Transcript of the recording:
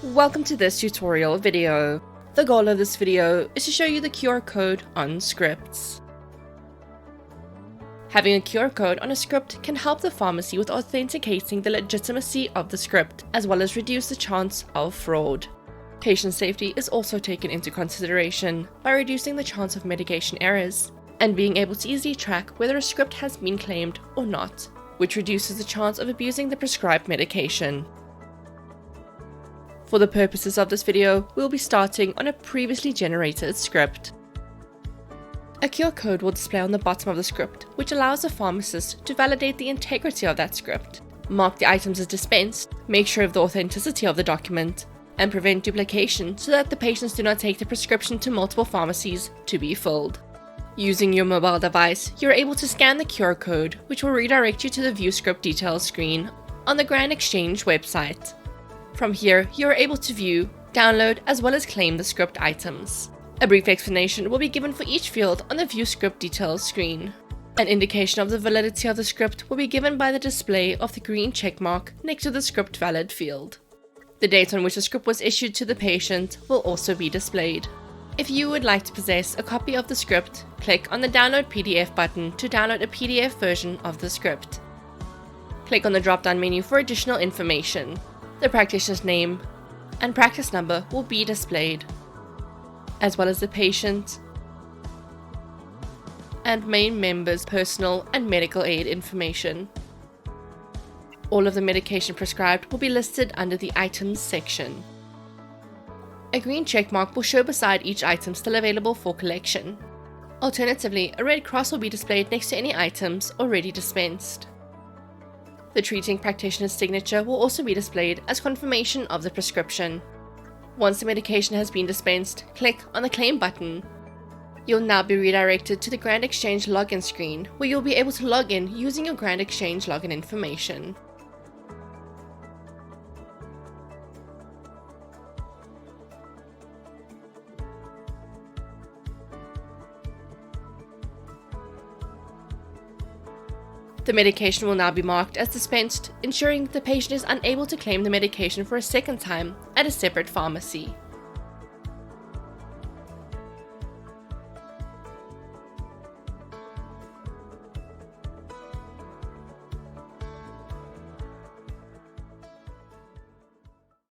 Welcome to this tutorial video. The goal of this video is to show you the QR code on scripts. Having a QR code on a script can help the pharmacy with authenticating the legitimacy of the script, as well as reduce the chance of fraud. Patient safety is also taken into consideration by reducing the chance of medication errors, and being able to easily track whether a script has been claimed or not, which reduces the chance of abusing the prescribed medication. For the purposes of this video, we'll be starting on a previously generated script. A QR code will display on the bottom of the script, which allows the pharmacist to validate the integrity of that script, mark the items as dispensed, make sure of the authenticity of the document, and prevent duplication so that the patients do not take the prescription to multiple pharmacies to be filled. Using your mobile device, you're able to scan the QR code, which will redirect you to the View Script Details screen on the GrandXChange website. From here, you are able to view, download, as well as claim the script items. A brief explanation will be given for each field on the View Script Details screen. An indication of the validity of the script will be given by the display of the green checkmark next to the script valid field. The date on which the script was issued to the patient will also be displayed. If you would like to possess a copy of the script, click on the Download PDF button to download a PDF version of the script. Click on the drop-down menu for additional information. The practitioner's name and practice number will be displayed, as well as the patient and main member's personal and medical aid information. All of the medication prescribed will be listed under the Items section. A green checkmark will show beside each item still available for collection. Alternatively, a red cross will be displayed next to any items already dispensed. The treating practitioner's signature will also be displayed as confirmation of the prescription. Once the medication has been dispensed, click on the Claim button. You'll now be redirected to the GrandXChange login screen, where you'll be able to log in using your GrandXChange login information. The medication will now be marked as dispensed, ensuring the patient is unable to claim the medication for a second time at a separate pharmacy.